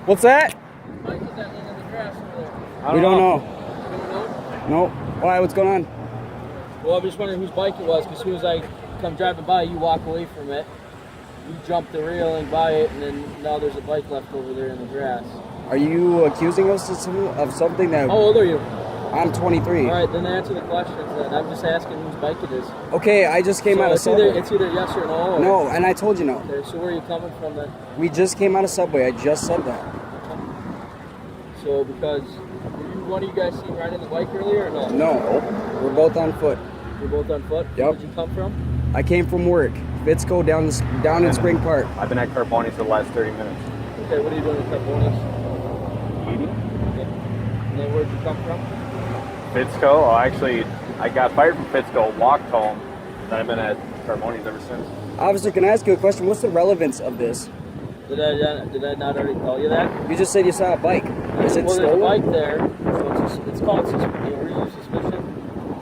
What's that? Mike, is that laying in the grass over there? We don't know. You don't know? No. Why? What's going on? Well, I'm just wondering whose bike it was, because as soon as I come driving by, you walk away from it. You jump the railing by it, and then now there's a bike left over there in the grass. Are you accusing us of something that... How old are you? I'm 23. All right, then answer the questions then. I'm just asking whose bike it is. Okay, I just came out of Subway. It's either yes or no. Or... No, and I told you no. Okay, so where are you coming from then? We just came out of Subway. I just said that. So because one of you guys seen riding the bike earlier or no? No. We're both on foot. You're both on foot? Yep. Where'd you come from? I came from work. Fitzco down in Spring Park. I've been at Carboni's for the last 30 minutes. Okay, what are you doing at Carboni's? Eating. Okay. And then where'd you come from? Fitzco. Oh, actually, I got fired from Fitzco, walked home, then I've been at Carboni's ever since. Officer, can I ask you a question? What's the relevance of this? Did I not already tell you that? You just said you saw a bike. Is it Well, there's a stolen? bike there, so it's called reuse suspicion.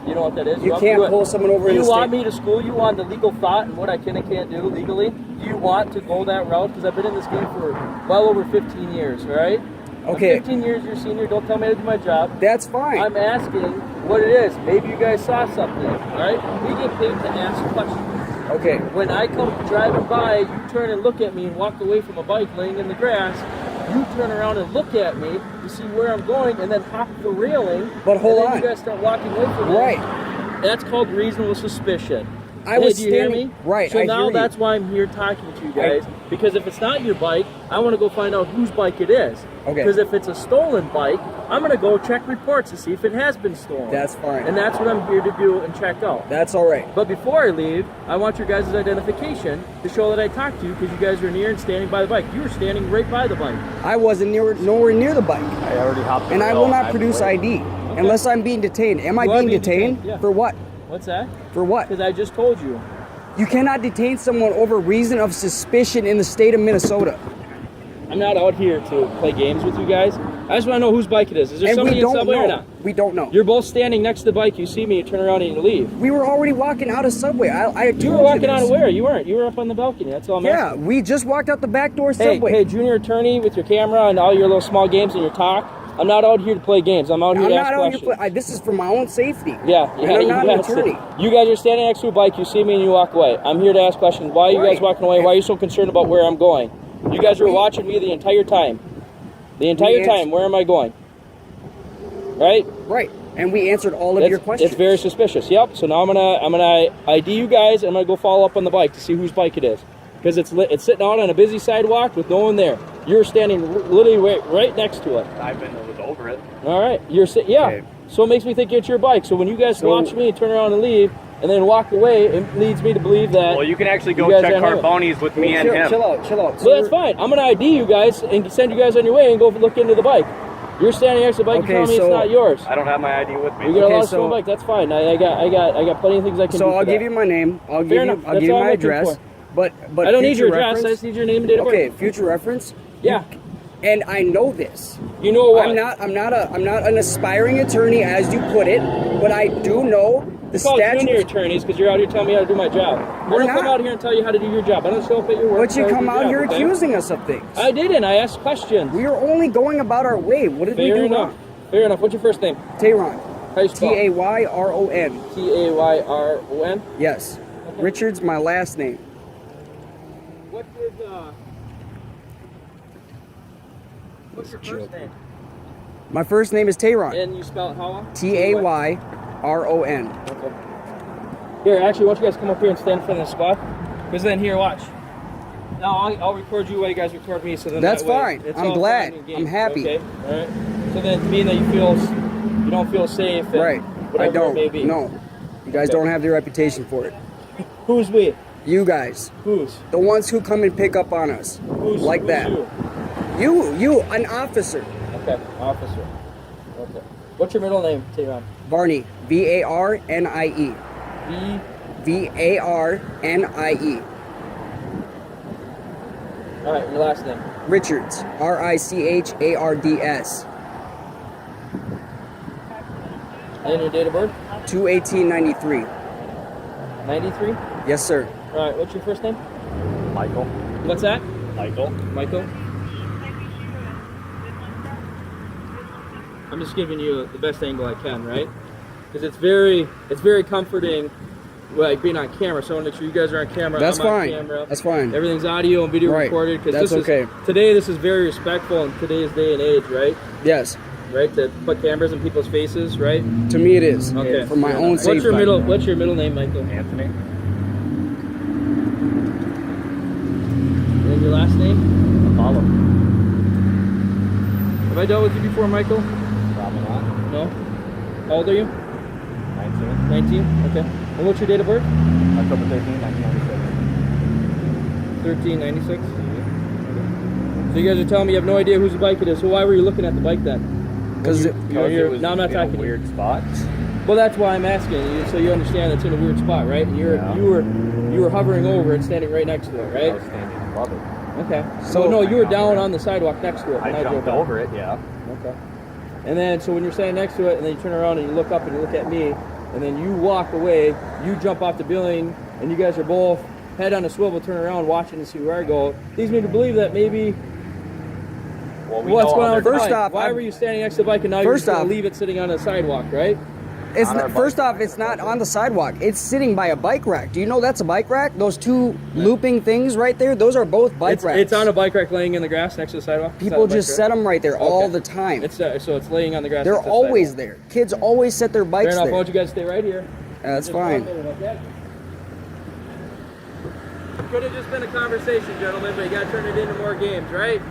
You know what that is? You can't pull someone over in the You want state. me to school you on the legal thought and what I can and can't do legally? Do you want to go that route? Because I've been in this game for well over 15 years, all right? Okay. I'm 15 years your senior. Don't tell me how to do my job. That's fine. I'm asking what it is. Maybe you guys saw something, all right? We get paid to ask questions. Okay. When I come driving by, you turn and look at me and walk away from a bike laying in the grass. You turn around and look at me to see where I'm going and then hop the railing. But hold and then on. you guys start walking away from me. Right. That's called reasonable suspicion. I was do you hear standing- me? right, So I now hear you. that's why I'm here talking to you guys. Because if it's not your bike, I want to go find out whose bike it is. Okay. Because if it's a stolen bike, I'm going to go check reports to see if it has been stolen. That's fine. And that's what I'm here to do and check out. That's all right. But before I leave, I want your guys' identification to show that I talked to you because you guys were near and standing by the bike. You were standing right by the bike. I wasn't nowhere near the bike. I already hopped the And I rail will not I've produce been waiting. ID unless I'm being detained. Am I You are being being detained? detained, yeah. For what? What's that? For what? Because I just told you. You cannot detain someone over reason of suspicion in the state of Minnesota. I'm not out here to play games with you guys. I just want to know whose bike it is. Is there And somebody we in don't Subway or know. not? We don't know. You're both standing next to the bike. You see me, you turn around and you leave. We were already walking out of Subway. I told You were walking out this. of where? You weren't. You were up on the balcony. That's all I'm Yeah, asking. we just walked out the back door Hey, Subway. hey, junior attorney with your camera and all your little small games and your talk. I'm not out here to play games. I'm out here I'm to not ask out questions. here. This is for my own safety. Yeah, And I'm not an attorney. You guys are standing next to a bike. You see me and you walk away. I'm here to ask questions. Why are you guys Right. walking away? Why are you so concerned about where I'm going? You guys were watching me the entire time. The entire time. Where am I going? Right? Right. And we answered all of your questions. It's very suspicious. Yep. So now I'm gonna ID you guys, and I'm gonna go follow up on the bike to see whose bike it is, because it's sitting out on a busy sidewalk with no one there. You're standing literally right next to it. I've been over it. All right. You're sitting. Yeah. Okay. So it makes me think it's your bike. So when you guys watch me turn around and leave, and then walk away, it leads me to believe that. Well, you can actually go you guys check don't have it. Carboni's with me and him. Chill out. Well, that's fine. I'm gonna ID you guys and send you guys on your way and go look into the bike. You're standing next to the bike. Okay, and telling me so- it's not yours. I don't have my ID with me. You got a Okay, lot of so- stolen bike. That's fine. I got plenty of things I can do. So for I'll that. give you my name. I'll give enough. you That's all my I'm looking address. for. But I don't need future your address. I reference- just need your name and date of birth. Okay, future reference. Yeah. And I know this. You know what? I'm not an aspiring attorney, as you put it, but I do know the It's called junior statute. attorneys because you're out here telling me how to do my job. We're I don't come not. out here and tell you how to do your job. I don't show up at your work. But you and tell come do your out job, here okay? accusing us of things. I didn't. I asked questions. We are only going about our way. What did we Fair do enough. wrong? Fair enough. What's your first name? Tayron. How you spell? Tayron. Tayron. Yes. Richard's my last name. What's your first name? My first name is Tayron. And you spell it how? Tayron. Okay. Here, actually, why don't you guys come up here and stand in front of the spot? Because then, here, watch. Now, I'll record you while you guys record me. So then That's that way fine. it's I'm all glad. fine and game. I'm happy. Okay, all right. So then, being that you don't feel safe. And Right. I whatever it may don't. be. No. You guys Okay. don't have the reputation for it. Who's we? You guys. Who's? The ones who come and pick up on us. Who's Like who's that. You? An officer. Okay, officer. Okay. What's your middle name, Tayron? Varnie. Varnie. V. Varnie. All right, your last name. Richards. Richards. And your date of birth? 2/18/93. 93? Yes, sir. All right, what's your first name? Michael. What's that? Michael. Michael? I'm just giving you the best angle I can, right? Because it's very comforting, like being on camera. So I want to make sure you guys are on camera. That's I'm fine. On camera. That's fine. Everything's audio and video Right. recorded. Because That's okay. Today, this is very respectful in today's day and age, right? Yes. Right, to put cameras in people's faces, right? To me, it is. Okay. For my own safety. What's your middle name, Michael? Anthony. And your last name? Apollo. Have I dealt with you before, Michael? Probably not. No. How old are you? 19. 19. Okay. And what's your date of birth? October 13, 1997. 1396. So you guys are telling me you have no idea whose bike it is. So why were you looking at the bike then? Because It was no, I'm not in talking a to you. weird spot. Well, that's why I'm asking you, so you understand it's in a weird spot, right? And Yeah. you were hovering over it, standing right next to it, I right? was standing above it. Okay. So no, you were down on the sidewalk next to it. I when jumped drove by. over it, yeah. Okay. And then, so when you're standing next to it, and then you turn around and you look up and you look at me, and then you walk away, you jump off the building, and you guys are both head on a swivel, turn around, watching to see where I go. Leads me to believe that maybe Well, what's know going how on with the they're First bike? off, Why I'm- were you standing next to the bike and now you're First just going off- to leave it sitting on the sidewalk, right? It's On our first bike. off, it's not on the sidewalk. It's sitting by a bike rack. Do you know that's a bike rack? Those two looping things right there, those are both bike racks. It's on a bike rack laying in the grass next to the sidewalk. People It's on a just bike set rack? them right there all Okay. the time. So it's laying on the grass. They're next to the always sidewalk. there. Kids always set their Fair bikes enough. Why there. don't you guys stay right here? That's Just one fine. minute, okay? Could have just been a conversation, gentlemen, but you got to turn it into more games, right?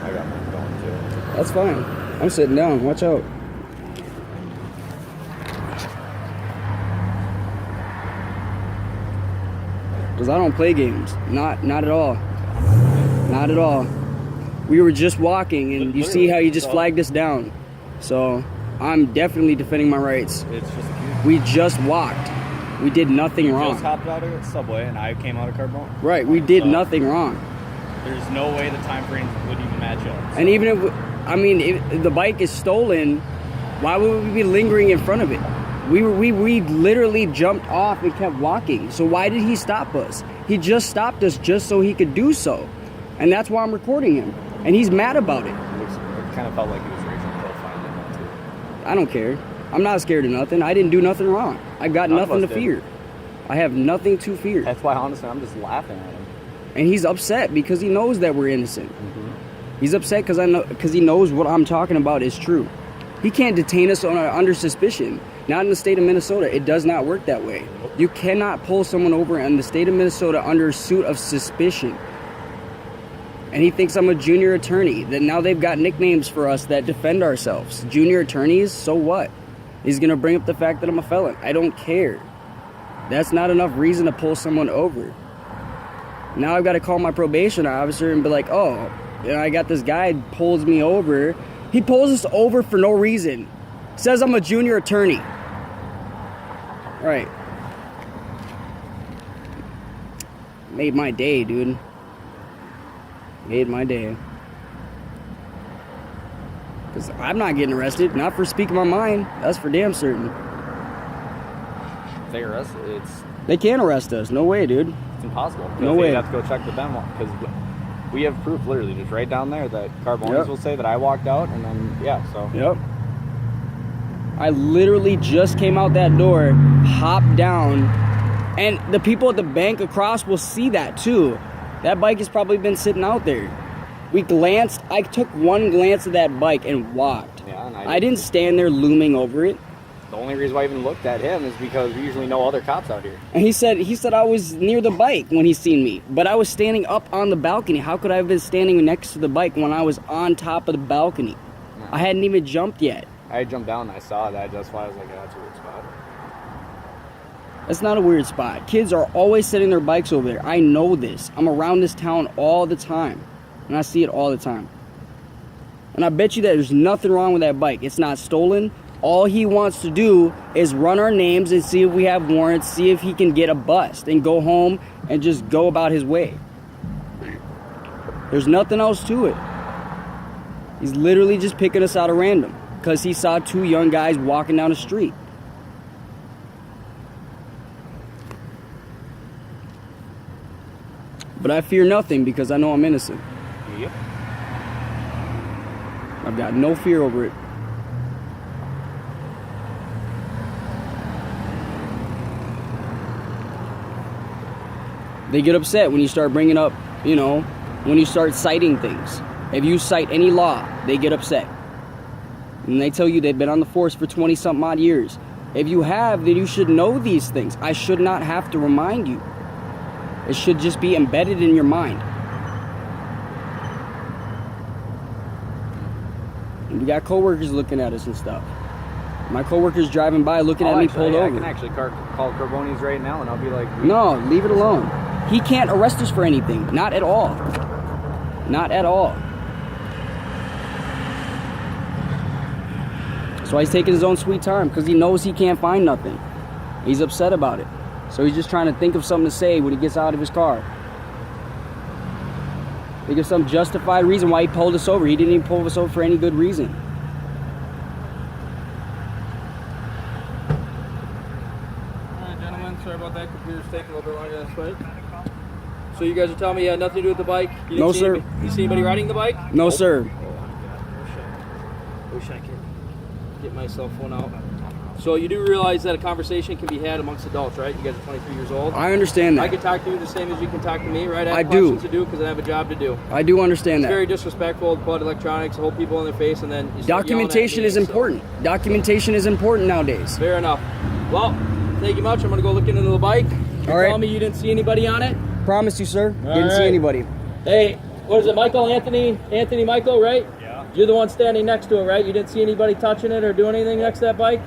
I got mine going too. That's fine. I'm sitting down. Watch out. Because I don't play games. Not at all. Not at all. We were just walking, and you see how you just flagged us down. So I'm definitely defending my rights. It's just cute. We just walked. We did nothing Just wrong. hopped out of the subway and I came out of Carbone. Right, we did So- nothing wrong. There's no way the time frames would even match up. And even if the bike is stolen, why would we be lingering in front of it? We literally jumped off and kept walking. So why did he stop us? He just stopped us just so he could do so. And that's why I'm recording him. And he's mad about it. It kind of felt like he was racial profiling too. I don't care. I'm not scared of nothing. I didn't do nothing wrong. I got None of nothing to us did. fear. I have nothing to fear. That's why, honestly, I'm just laughing at him. And he's upset because he knows that we're innocent. Mm-hmm. He's upset because he knows what I'm talking about is true. He can't detain us under suspicion. Not in the state of Minnesota. It does not work that way. You cannot pull someone over in the state of Minnesota under suit of suspicion. And he thinks I'm a junior attorney. That now they've got nicknames for us that defend ourselves. Junior attorneys, so what? He's gonna bring up the fact that I'm a felon. I don't care. That's not enough reason to pull someone over. Now I've got to call my probation officer and be like, oh, you know, I got this guy pulls me over. He pulls us over for no reason. Says I'm a junior attorney. Right. Made my day, dude. Made my day. Because I'm not getting arrested. Not for speaking my mind. That's for damn certain. If they arrest, it's They can't arrest us. No way, dude. impossible. No They way. have to go check the memo because we have proof, literally, just right down there that Carbonis Yep. will say that I walked out, and then so. Yep. I literally just came out that door, hopped down, and the people at the bank across will see that too. That bike has probably been sitting out there. We glanced, I took one glance at that bike and walked. Yeah, and I didn't stand there looming over it. The only reason why I even looked at him is because we usually know other cops out here. And he said I was near the bike when he seen me, but I was standing up on the balcony. How could I have been standing next to the bike when I was on top of the balcony? I hadn't even jumped yet. I jumped down and I saw that. That's why I was like, yeah, that's a weird spot. That's not a weird spot. Kids are always setting their bikes over there. I know this. I'm around this town all the time. And I see it all the time. And I bet you that there's nothing wrong with that bike. It's not stolen. All he wants to do is run our names and see if we have warrants, see if he can get a bust, and go home and just go about his way. There's nothing else to it. He's literally just picking us out at random because he saw two young guys walking down the street. But I fear nothing because I know I'm innocent. Yep. I've got no fear over it. They get upset when you start bringing up, you know, when you start citing things. If you cite any law, they get upset. And they tell you they've been on the force for 20-something odd years. If you have, then you should know these things. I should not have to remind you. It should just be embedded in your mind. And we got coworkers looking at us and stuff. My coworkers driving by looking at me pulled over. I can actually call Carboni's right now, and I'll be like, No, leave it alone. He can't arrest us for anything. Not at all. Not at all. That's why he's taking his own sweet time, because he knows he can't find nothing. He's upset about it. So he's just trying to think of something to say when he gets out of his car. Think of some justified reason why he pulled us over. He didn't even pull us over for any good reason. Alright, gentlemen, sorry about that. Computer's taking a little bit longer than this, right? So you guys are telling me you had nothing to do with the bike? You didn't No, see sir. You see anybody riding the bike? No, sir. Wish I could get my cell phone out. So you do realize that a conversation can be had amongst adults, right? You guys are 23 years old. I understand I that. can talk to you the same as you can talk to me, right? I have I do. questions to do because I have a job to do. I do understand It's very that. disrespectful to put electronics, hold people in their face, and then you start yelling at Documentation me, is so- important. Documentation is important nowadays. Fair enough. Well, thank you much. I'm going to go look into the bike. You're All right. telling me you didn't see anybody on it? Promise you, sir. Didn't see right. anybody. Hey, what is it, Michael? Anthony Michael, right? Yeah. You're the one standing next to it, right? You didn't see anybody touching it or doing anything next to that bike?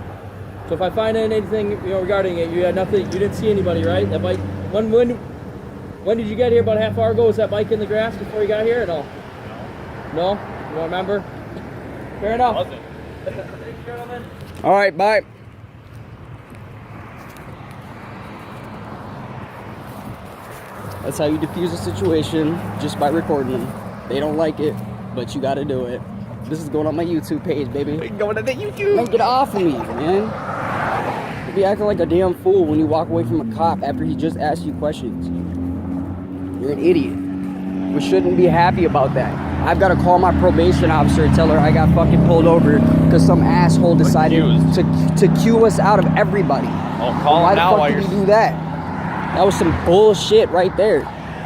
So if I find anything, regarding it, you had nothing, you didn't see anybody, right? That bike, when did you get here? About a half hour ago? Was that bike in the grass before you got here or no? No? You don't remember? Fair enough. Wasn't. Thanks, gentlemen. All right, bye. That's how you diffuse a situation, just by recording them. They don't like it, but you gotta do it. This is going on my YouTube page, baby. going to the YouTube. Don't get off of me, man. You be acting like a damn fool when you walk away from a cop after he just asked you questions. You're an idiot. We shouldn't be happy about that. I've got to call my probation officer and tell her I got fucking pulled over because some asshole decided to cue us out of everybody. Oh, call Why him the now fuck while did you're he do that? That was some bullshit right there.